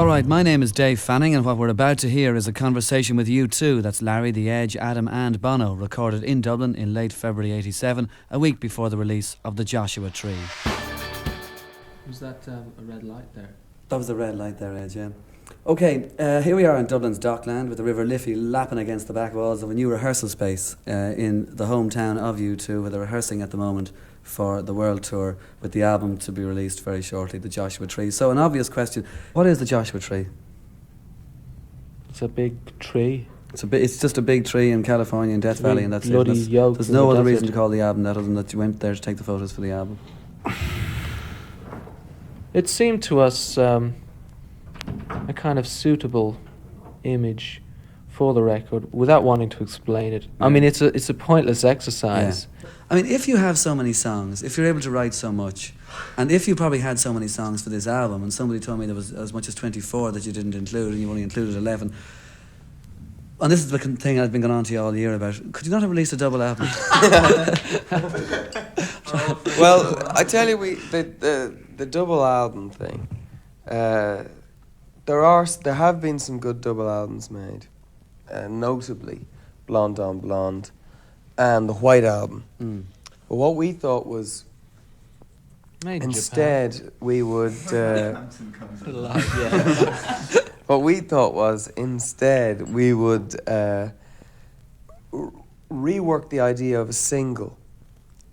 All right, my name is Dave Fanning, and what we're about to hear is a conversation with U2. That's Larry, The Edge, Adam and Bono, recorded in Dublin in late February 87, a week before the release of The Joshua Tree. Was that a red light there? That was the red light there, Edge, yeah. Okay, here we are in Dublin's Dockland with the River Liffey lapping against the back walls of a new rehearsal space in the hometown of U2, where they're rehearsing at the moment for the world tour with the album to be released very shortly, The Joshua Tree. So an obvious question, what is The Joshua Tree? It's a big tree. It's just a big tree in California in Death Valley, and that's it. There's no other reason to call the album that other than that you went there to take the photos for the album. It seemed to us a kind of suitable image for the record without wanting to explain it. Yeah. I mean, it's a pointless exercise. Yeah. I mean, if you have so many songs, if you're able to write so much, and if you probably had so many songs for this album, and somebody told me there was as much as 24 that you didn't include, and you only included 11, and this is the thing I've been going on to you all year about, could you not have released a double album? Well, I tell you, the double album thing, there have been some good double albums made, notably Blonde on Blonde and the White Album. Mm. But what we thought was instead we would what we thought was instead we would rework the idea of a single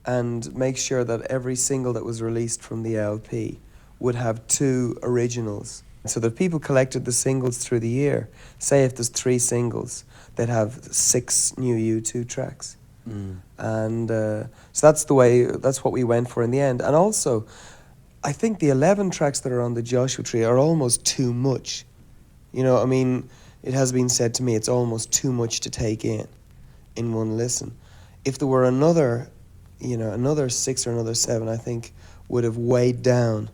and make sure that every single that was released from the LP would have 2 originals, so that people collected the singles through the year. Say if there's 3 singles, they'd have 6 new U2 tracks. Mm. And so that's what we went for in the end. And also, I think the 11 tracks that are on the Joshua Tree are almost too much. You know, I mean, it has been said to me it's almost too much to take in one listen. If there were another 6 or another 7, I think would have weighed down.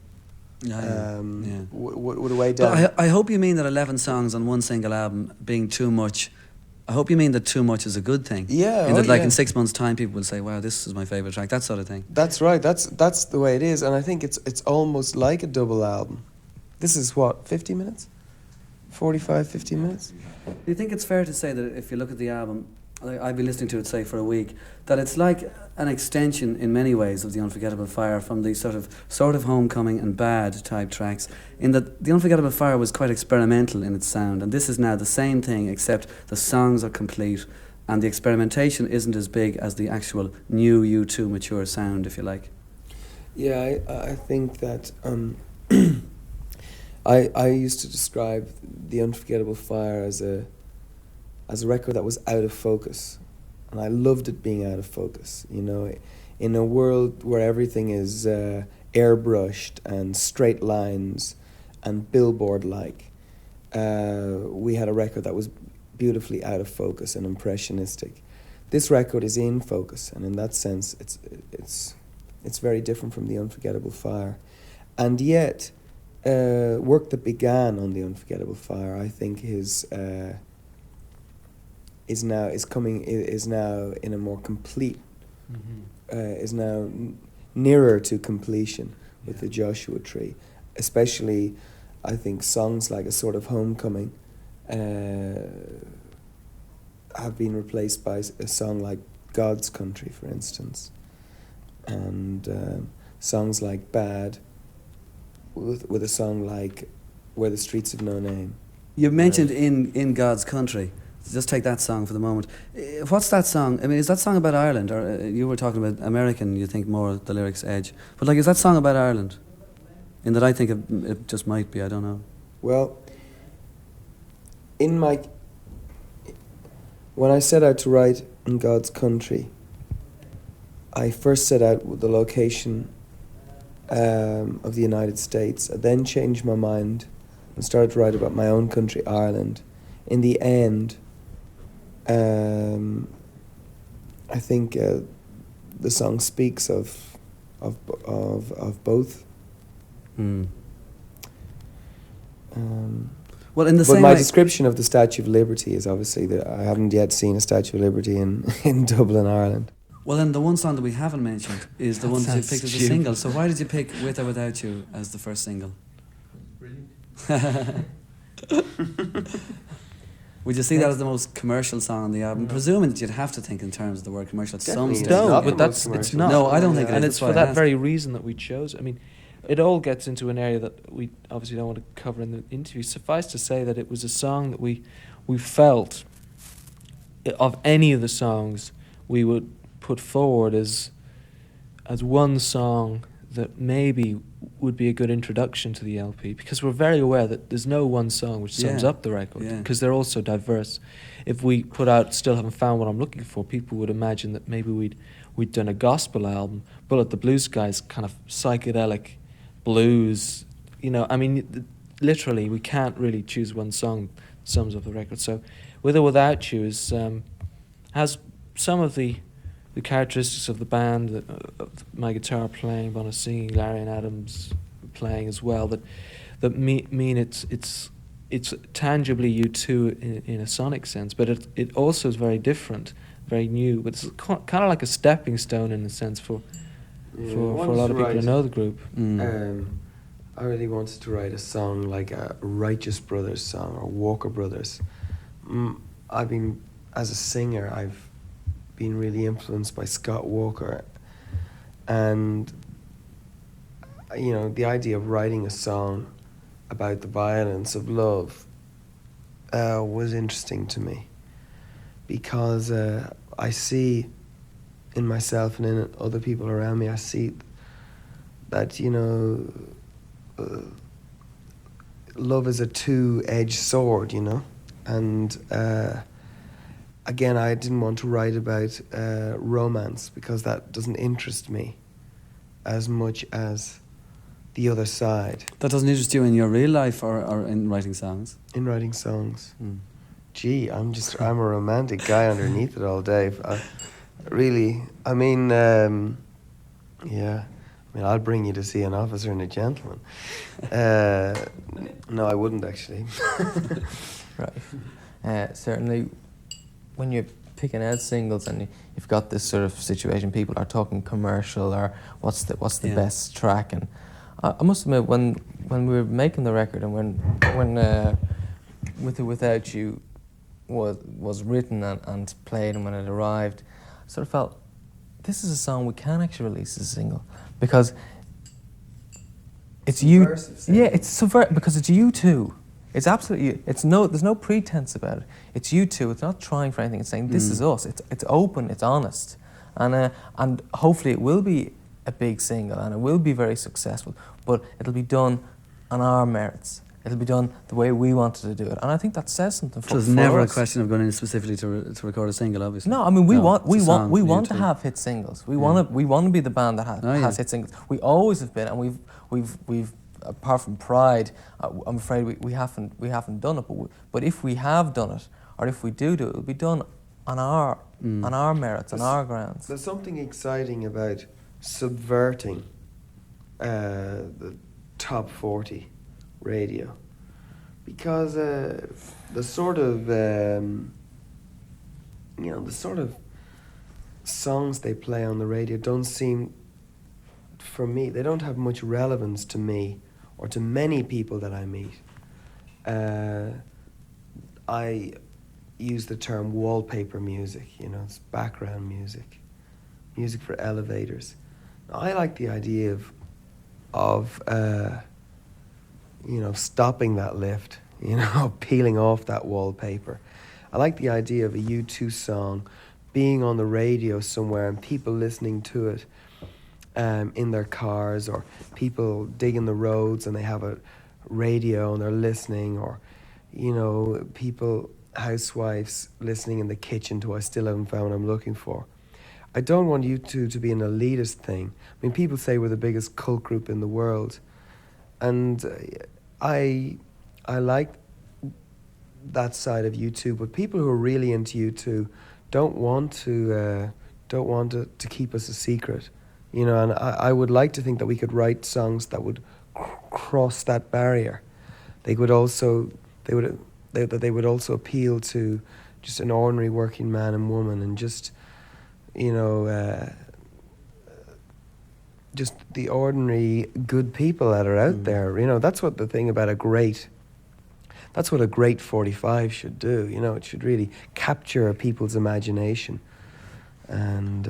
Would have weighed down. But I hope you mean that 11 songs on one single album being too much. I hope you mean that too much is a good thing. Yeah. In 6 months' time, people will say, "Wow, this is my favourite track." That sort of thing. That's right. That's the way it is, and I think it's almost like a double album. This is what, 50 minutes, 45, 50 minutes. Do you think it's fair to say that if you look at the album, I've been listening to it, say, for a week, that it's like an extension in many ways of The Unforgettable Fire, from the sort of Homecoming and Bad type tracks, in that The Unforgettable Fire was quite experimental in its sound, and this is now the same thing, except the songs are complete and the experimentation isn't as big as the actual new U2 mature sound, if you like. Yeah, I think that I used to describe The Unforgettable Fire as a record that was out of focus, and I loved it being out of focus. You know, in a world where everything is airbrushed and straight lines and billboard-like, we had a record that was beautifully out of focus and impressionistic. This record is in focus, and in that sense, it's very different from The Unforgettable Fire, and yet work that began on The Unforgettable Fire, I think, is now in a more complete, is now nearer to completion with the Joshua Tree. Especially, I think songs like A Sort of Homecoming have been replaced by a song like God's Country, for instance, and songs like Bad with a song like Where the Streets Have No Name. You mentioned in God's Country. Just take that song for the moment. What's that song? I mean, is that song about Ireland? Or you were talking about American, you think more the lyrics Edge. But is that song about Ireland? In that I think it just might be, I don't know. Well, when I set out to write In God's Country, I first set out with the location of the United States. I then changed my mind and started to write about my own country, Ireland. In the end, I think the song speaks of both. Mm. Well, in the same my way, description of the Statue of Liberty is obviously that I haven't yet seen a Statue of Liberty in Dublin, Ireland. Well, then the one song that we haven't mentioned is the one that you picked as a single. So why did you pick With or Without You as the first single? Brilliant. Would you see that as the most commercial song on the album? Presuming that you'd have to think in terms of the word commercial at some Definitely stage. it's No, not but the most it's commercial. not. No, I don't think it And is. it's That's why for I that asked. very reason that we chose. I mean, it all gets into an area that we obviously don't want to cover in the interview. Suffice to say that it was a song that we felt, of any of the songs, we would put forward as one song that maybe would be a good introduction to the LP, because we're very aware that there's no one song which sums Yeah, up the record, yeah. because they're all so diverse. If we put out Still Haven't Found What I'm Looking For, people would imagine that maybe we'd done a gospel album. Bullet the Blue Sky's kind of psychedelic blues. You know, I mean, literally, we can't really choose one song that sums up the record. So, With or Without You has some of the characteristics of the band, of my guitar playing, Bono singing, Larry and Adams playing as well, that mean it's tangibly U2 in a sonic sense, but it also is very different, very new. But it's kind of like a stepping stone in a sense for a lot of people who know the group. I really wanted to write a song like a Righteous Brothers song or Walker Brothers. As a singer, I've been really influenced by Scott Walker, and you know, the idea of writing a song about the violence of love was interesting to me, because I see in myself and in other people around me, I see that, you know, love is a two-edged sword, you know, and again, I didn't want to write about romance, because that doesn't interest me as much as the other side. That doesn't interest you in your real life or in writing songs? In writing songs. Gee, I'm a romantic guy underneath it all day. I'll bring you to see An Officer and a Gentleman. No, I wouldn't actually. Right. Certainly, when you're picking out singles and you've got this sort of situation, people are talking commercial or what's the best track, and I must admit, when we were making the record and when With or Without You was written and played, and when it arrived, I sort of felt this is a song we can actually release as a single, because it's you. Yeah, it's subversive because it's you too. It's absolutely, there's no pretense about it. It's you two. It's not trying for anything. It's saying this is us. It's open. It's honest, and hopefully it will be a big single and it will be very successful. But it'll be done on our merits. It'll be done the way we wanted to do it, and I think that says something for us. So it's never a question of going in specifically to record a single, obviously. No, I mean we want to too. have hit singles. We want to be the band that has hit singles. We always have been, and we've apart from Pride, I'm afraid we haven't done it. But if we have done it, or if we do it, it'll be done on our merits, on our grounds. There's something exciting about subverting the top 40 radio, because the sort of songs they play on the radio don't seem, for me, they don't have much relevance to me or to many people that I meet. I use the term wallpaper music, you know, it's background music for elevators. I like the idea of stopping that lift, you know, peeling off that wallpaper. I like the idea of a U2 song being on the radio somewhere and people listening to it in their cars, or people digging the roads and they have a radio and they're listening, or, you know, housewives listening in the kitchen to I Still Haven't Found What I'm Looking For. I don't want U2 to be an elitist thing. I mean, people say we're the biggest cult group in the world, and I like that side of U2, but people who are really into U2 don't want to keep us a secret, you know. And I would like to think that we could write songs that would cross that barrier. They would also appeal to just an ordinary working man and woman, and just, you know, just the ordinary good people that are out there. You know, that's what the thing about That's what a great 45 should do. You know, it should really capture people's imagination. And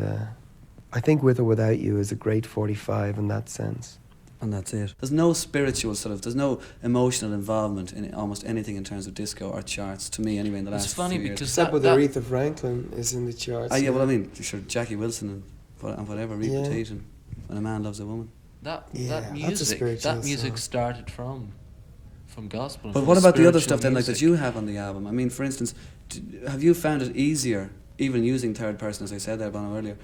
I think With or Without You is a great 45 in that sense. And that's it. There's no spiritual there's no emotional involvement in almost anything in terms of disco or charts, to me anyway, in the last few years. It's funny because Except with Aretha Franklin is in the charts. Yeah, well, I mean, sure, Jackie Wilson and whatever, reputation, When a Man Loves a Woman. That that's a music song. started from gospel. But what about the other stuff then, like that you have on the album? I mean, for instance, have you found it easier, even using third person, as I said there, Bono, earlier,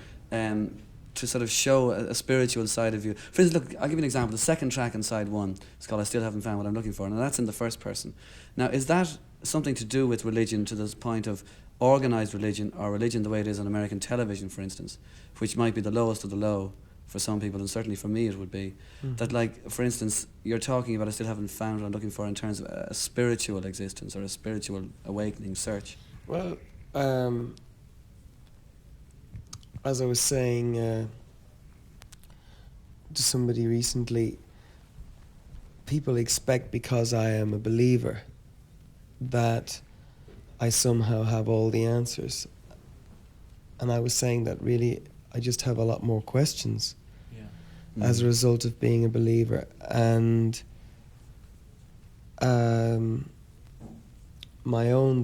to sort of show a spiritual side of you? For instance, look, I'll give you an example. The second track in side one, it's called I Still Haven't Found What I'm Looking For, and that's in the first person. Now, is that something to do with religion, to this point of organised religion, or religion the way it is on American television, for instance, which might be the lowest of the low for some people, and certainly for me it would be, that, like, for instance, you're talking about I still haven't found what I'm looking for in terms of a spiritual existence or a spiritual awakening search? Well, as I was saying to somebody recently, people expect because I am a believer that I somehow have all the answers. And I was saying that really I just have a lot more questions as a result of being a believer. And the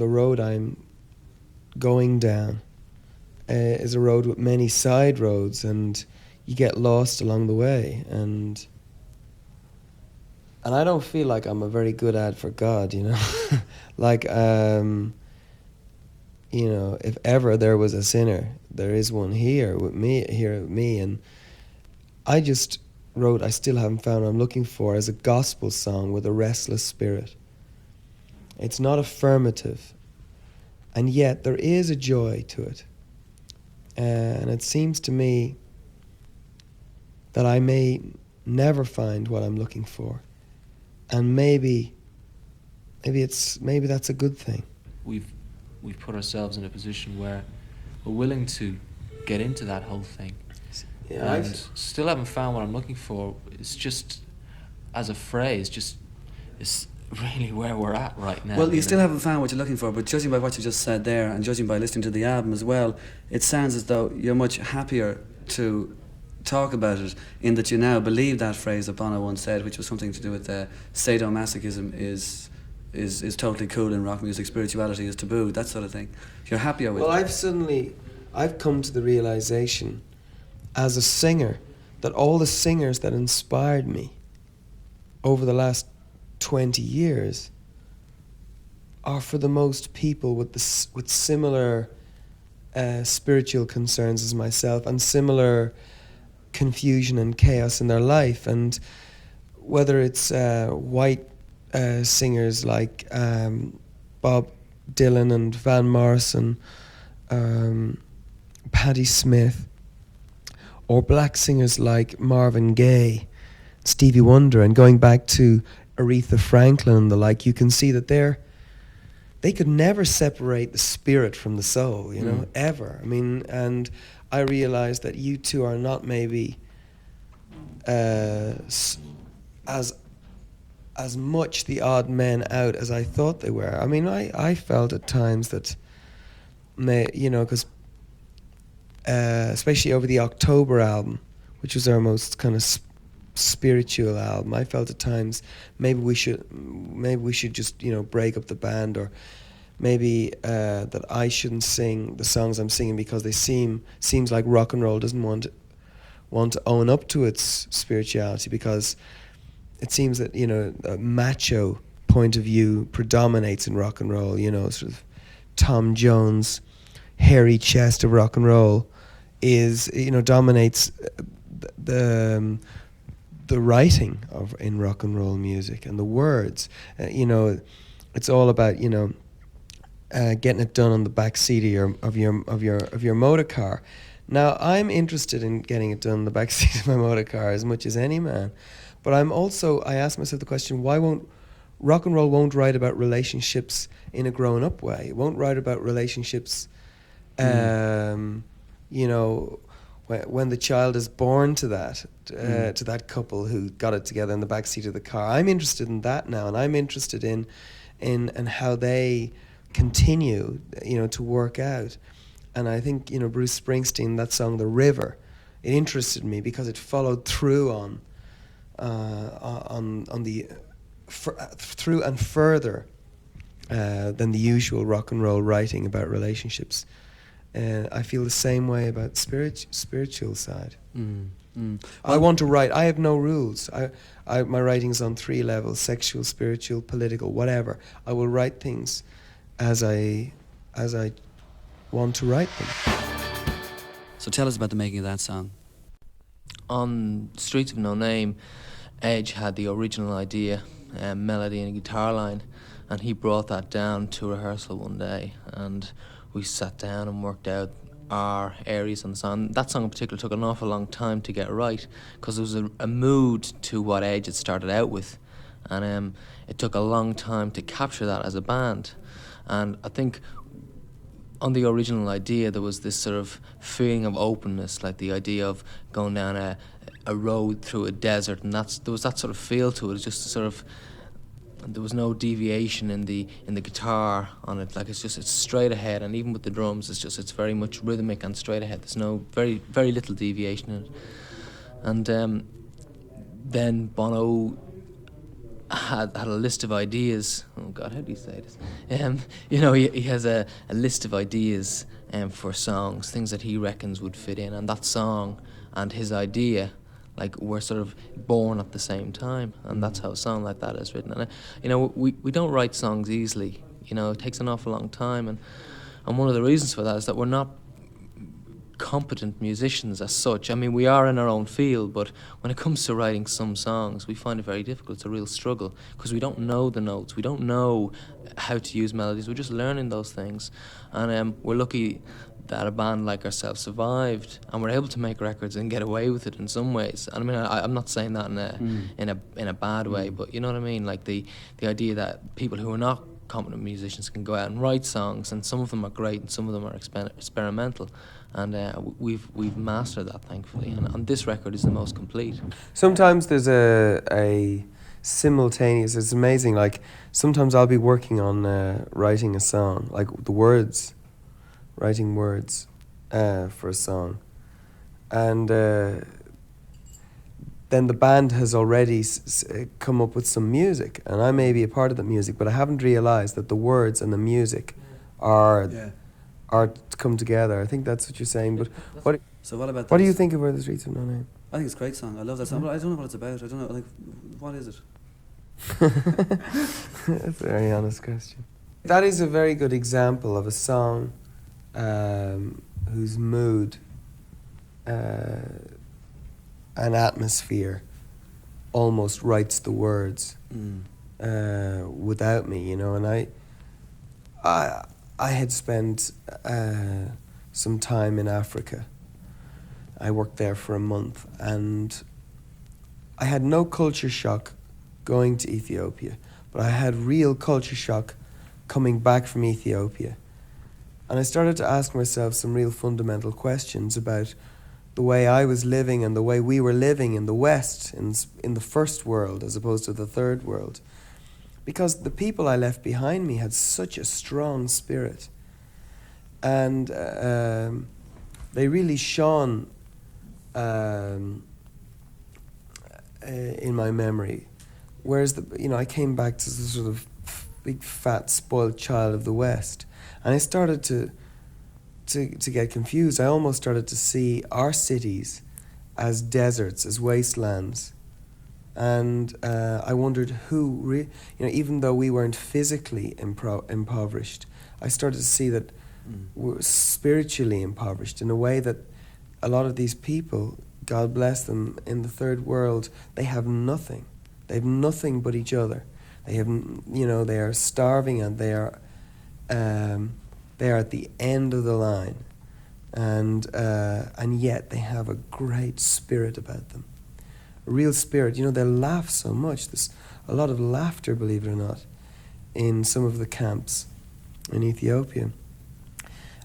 road I'm going down is a road with many side roads, and you get lost along the way. And I don't feel like I'm a very good ad for God, you know. Like, you know, if ever there was a sinner, there is one here with me. And I just wrote I Still Haven't Found What I'm Looking For as a gospel song with a restless spirit. It's not affirmative, and yet there is a joy to it. And it seems to me that I may never find what I'm looking for. And maybe that's a good thing. We've put ourselves in a position where we're willing to get into that whole thing. Yeah, And still haven't found what I'm looking for. It's just, as a phrase, it's really where we're at right now. Well, you still haven't found what you're looking for, but judging by what you just said there, and judging by listening to the album as well, it sounds as though you're much happier to talk about it, in that you now believe that phrase that Bono once said, which was something to do with sadomasochism is totally cool in rock music, spirituality is taboo, that sort of thing. You're happier with it. Well, I've come to the realization as a singer that all the singers that inspired me over the last 20 years are for the most people with similar spiritual concerns as myself, and similar confusion and chaos in their life. And whether it's white singers like Bob Dylan and Van Morrison, Patti Smith, or black singers like Marvin Gaye, Stevie Wonder, and going back to Aretha Franklin and the like, you can see that they could never separate the spirit from the soul, you know, ever. I mean, and I realized that you two are not maybe as much the odd men out as I thought they were. I mean, I felt at times that, you know, because especially over the October album, which was our most kind of spiritual album, I felt at times maybe we should just, you know, break up the band, or maybe that I shouldn't sing the songs I'm singing because they seems like rock and roll doesn't want to own up to its spirituality, because it seems that, you know, a macho point of view predominates in rock and roll, you know, sort of Tom Jones, hairy chest of rock and roll is, you know, dominates the writing in rock and roll music, and the words. You know, it's all about, you know, getting it done on the back seat of your motor car. Now, I'm interested in getting it done on the back seat of my motor car as much as any man, but I ask myself the question: why won't rock and roll write about relationships in a grown-up way? It won't write about relationships, you know, when the child is born to that couple who got it together in the backseat of the car. I'm interested in that now, and I'm interested in and how they continue, to work out. And I think, Bruce Springsteen, that song, The River, it interested me because it followed through on the through and further than the usual rock and roll writing about relationships. And I feel the same way about spiritual side. I want to write. I have no rules. My writing's on 3 levels: sexual, spiritual, political, whatever. I will write things as I want to write them. So tell us about the making of that song. On Streets of No Name, Edge had the original idea, melody and a guitar line, and he brought that down to rehearsal one day, and we sat down and worked out our areas on the song. That song in particular took an awful long time to get right, because there was a mood to what Edge had started out with, and it took a long time to capture that as a band. And I think on the original idea there was this sort of feeling of openness, like the idea of going down a road through a desert, and there was that sort of feel to it. It's just sort of, there was no deviation in the guitar on it. Like it's straight ahead, and even with the drums, it's very much rhythmic and straight ahead. There's no very little deviation in it. And then Bono had a list of ideas. Oh God, how do you say this? He has a list of ideas for songs, things that he reckons would fit in, and that song and his idea, were sort of born at the same time, and that's how a song like that is written. And we don't write songs easily. It takes an awful long time, and one of the reasons for that is that we're not competent musicians as such. I mean, we are in our own field, but when it comes to writing some songs, we find it very difficult. It's a real struggle, because we don't know the notes, we don't know how to use melodies, we're just learning those things. And we're lucky that a band like ourselves survived, and we're able to make records and get away with it in some ways. And I mean, I'm not saying that in a bad way, but you know what I mean? Like the idea that people who are not competent musicians can go out and write songs, and some of them are great and some of them are experimental, and we've mastered that, thankfully, and this record is the most complete. Sometimes there's a simultaneous, it's amazing, like sometimes I'll be working on writing a song, like writing words for a song, and then the band has already come up with some music, and I may be a part of the music, but I haven't realised that the words and the music are come together. I think that's what you're saying. But what do you think about The Streets of No Name? I think it's a great song. I love that song, but I don't know what it's about. I don't know, what is it? That's a very honest question. That is a very good example of a song whose mood and atmosphere almost writes the words without me, and I had spent some time in Africa. I worked there for a month, and I had no culture shock going to Ethiopia, but I had real culture shock coming back from Ethiopia. And I started to ask myself some real fundamental questions about the way I was living and the way we were living in the West, in the first world as opposed to the third world. Because the people I left behind me had such a strong spirit. And they really shone in my memory. Whereas, I came back to the sort of big, fat, spoiled child of the West. And I started to get confused. I almost started to see our cities as deserts, as wastelands. And I wondered who, even though we weren't physically impoverished, I started to see that we're spiritually impoverished in a way that a lot of these people, God bless them, in the third world, they have nothing. They have nothing but each other. They have, they are starving, and they are at the end of the line, and yet they have a great spirit about them, a real spirit. They laugh so much. There's a lot of laughter, believe it or not, in some of the camps in Ethiopia.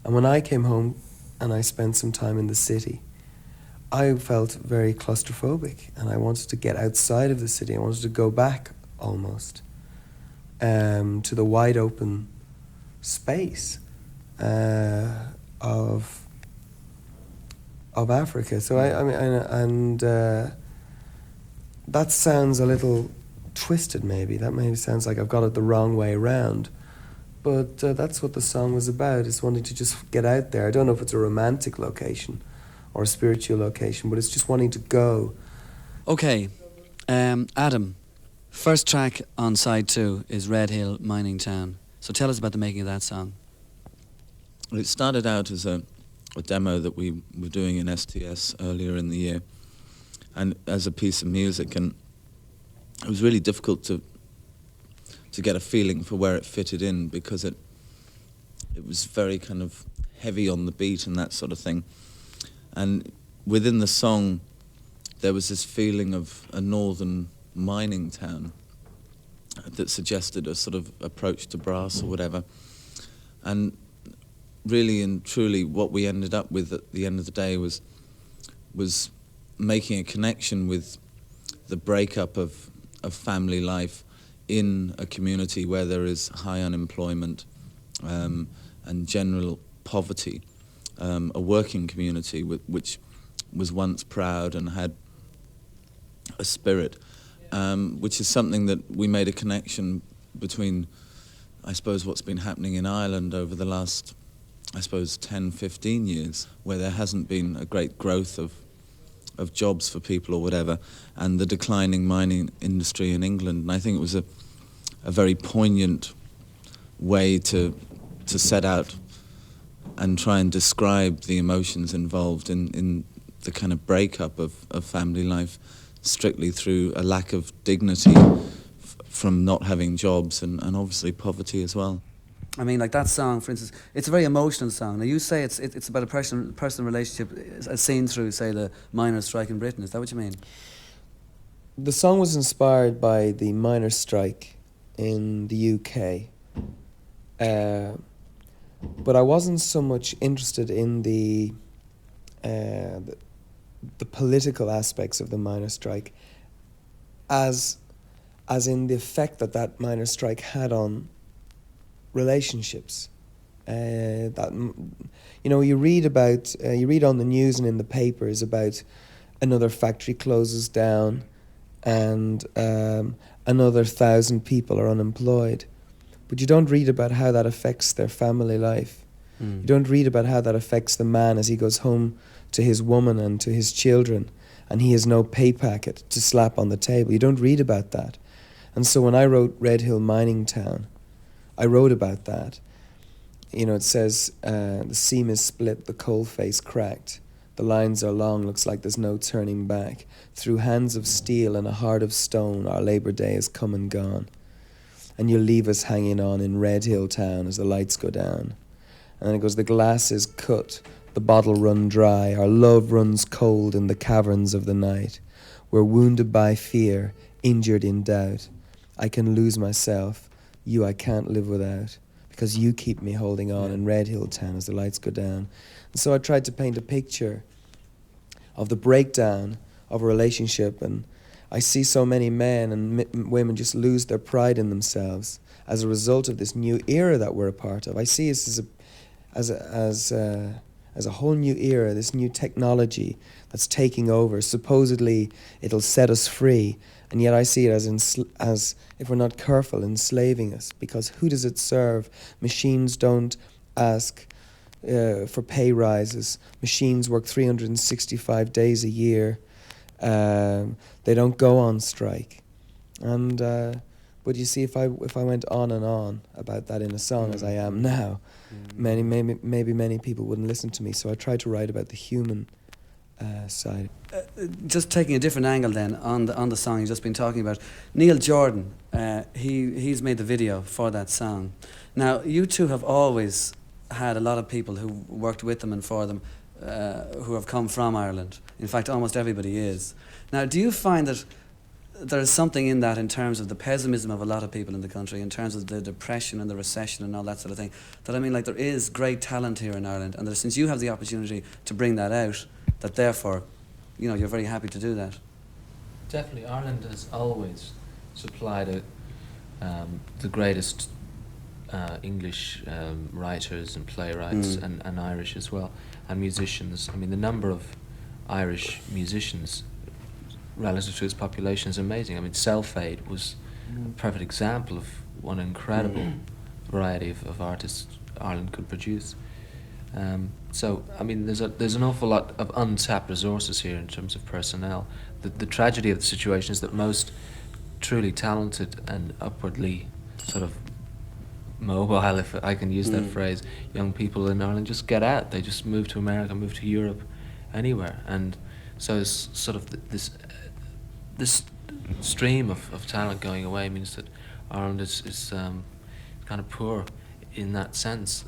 And when I came home and I spent some time in the city, I felt very claustrophobic, and I wanted to get outside of the city. I wanted to go back almost. to the wide open space of Africa. So I mean, and that sounds a little twisted. Maybe that maybe sounds like I've got it the wrong way around. But that's what the song was about. It's wanting to just get out there. I don't know if it's a romantic location or a spiritual location, but it's just wanting to go. Okay, Adam, first track on side 2 is Red Hill Mining Town. So tell us about the making of that song. Well, it started out as a demo that we were doing in STS earlier in the year, and as a piece of music, and it was really difficult to get a feeling for where it fitted in, because it was very kind of heavy on the beat and that sort of thing. And within the song, there was this feeling of a northern mining town that suggested a sort of approach to brass or whatever. And really and truly what we ended up with at the end of the day was making a connection with the breakup of family life in a community where there is high unemployment and general poverty, a working community which was once proud and had a spirit, which is something that we made a connection between, I suppose, what's been happening in Ireland over the last, I suppose, 10, 15 years, where there hasn't been a great growth of jobs for people or whatever, and the declining mining industry in England. And I think it was a very poignant way to set out and try and describe the emotions involved in the kind of breakup of family life, strictly through a lack of dignity from not having jobs and obviously poverty as well. I mean, like that song, for instance, it's a very emotional song. Now, you say it's about a personal relationship as seen through, say, the miners' strike in Britain. Is that what you mean? The song was inspired by the miners' strike in the UK. But I wasn't so much interested in the political aspects of the miners' strike as in the effect that miners' strike had on relationships. That, you know, you read on the news and in the papers about another factory closes down and another 1,000 people are unemployed, but you don't read about how that affects their family life. You don't read about how that affects the man as he goes home to his woman and to his children and he has no pay packet to slap on the table. You don't read about that. And so when I wrote Red Hill Mining Town, I wrote about that. You know, it says, the seam is split, the coal face cracked. The lines are long, looks like there's no turning back. Through hands of steel and a heart of stone, our Labour Day is come and gone. And you'll leave us hanging on in Red Hill Town as the lights go down. And then it goes, the glass is cut, the bottle run dry, our love runs cold in the caverns of the night. We're wounded by fear, injured in doubt. I can lose myself, you I can't live without, because you keep me holding on in Red Hill Town as the lights go down. And so I tried to paint a picture of the breakdown of a relationship, and I see so many men and women just lose their pride in themselves as a result of this new era that we're a part of. I see this as a whole new era, this new technology that's taking over. Supposedly it'll set us free, and yet I see it as if we're not careful, enslaving us, because who does it serve? Machines don't ask for pay rises. Machines work 365 days a year. They don't go on strike. And but you see, if I went on and on about that in a song as I am now, maybe many people wouldn't listen to me. So I tried to write about the human side. Just taking a different angle then on the song you've just been talking about, Neil Jordan, he's made the video for that song. Now, you two have always had a lot of people who worked with them and for them who have come from Ireland. In fact, almost everybody is. Now, do you find that there's something in that in terms of the pessimism of a lot of people in the country, in terms of the depression and the recession and all that sort of thing, that I mean, like, there is great talent here in Ireland, and that since you have the opportunity to bring that out, that therefore, you know, you're very happy to do that? Definitely, Ireland has always supplied the greatest English writers and playwrights, and Irish as well, and musicians. I mean, the number of Irish musicians relative to its population is amazing. I mean, Self-Aid was a perfect example of what an incredible variety of artists Ireland could produce. So, I mean, there's an awful lot of untapped resources here in terms of personnel. The tragedy of the situation is that most truly talented and upwardly sort of mobile, if I can use that phrase, young people in Ireland just get out. They just move to America, move to Europe, anywhere. And so it's sort of this stream of talent going away means that Ireland is kind of poor in that sense.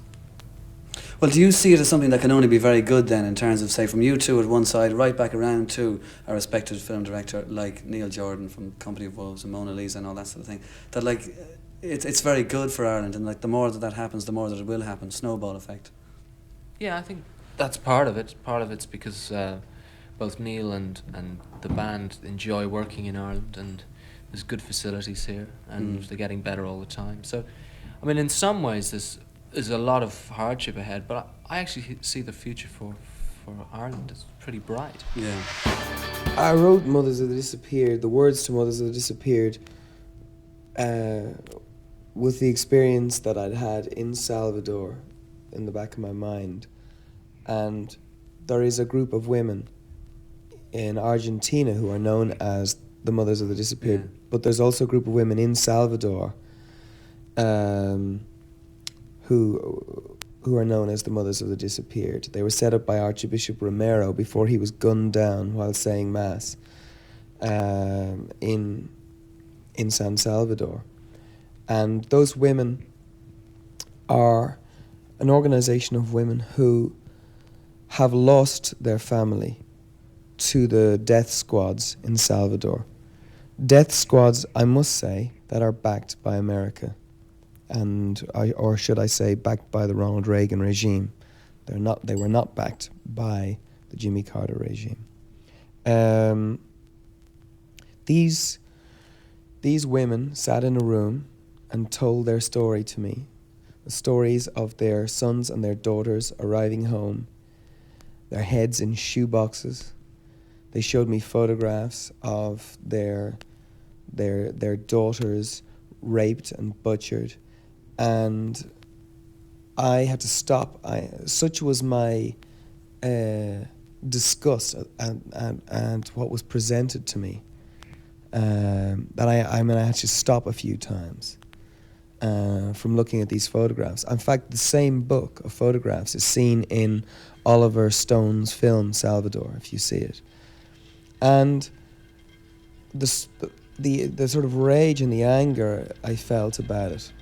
Well, do you see it as something that can only be very good then, in terms of, say, from you two at one side right back around to a respected film director like Neil Jordan from Company of Wolves and Mona Lisa and all that sort of thing, that like it's very good for Ireland, and like the more that happens, the more that it will happen, snowball effect? Yeah, I think that's part of it. Part of it's because both Neil and the band enjoy working in Ireland, and there's good facilities here, and they're getting better all the time. So, I mean, in some ways there's a lot of hardship ahead, but I actually see the future for Ireland as pretty bright. Yeah. I wrote Mothers of the Disappeared, the words to Mothers of the Disappeared, with the experience that I'd had in Salvador in the back of my mind. And there is a group of women in Argentina who are known as the Mothers of the Disappeared, but there's also a group of women in Salvador who are known as the Mothers of the Disappeared. They were set up by Archbishop Romero before he was gunned down while saying Mass in San Salvador. And those women are an organization of women who have lost their family to the death squads in Salvador. Death squads, I must say, that are backed by America. Or should I say, backed by the Ronald Reagan regime. They were not backed by the Jimmy Carter regime. These women sat in a room and told their story to me, the stories of their sons and their daughters arriving home, their heads in shoe boxes. They showed me photographs of their daughters raped and butchered. And I had to stop. Such was my disgust and what was presented to me that I had to stop a few times from looking at these photographs. In fact, the same book of photographs is seen in Oliver Stone's film Salvador, if you see it. And the sort of rage and the anger I felt about it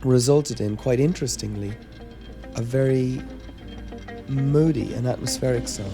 resulted in, quite interestingly, a very moody and atmospheric song.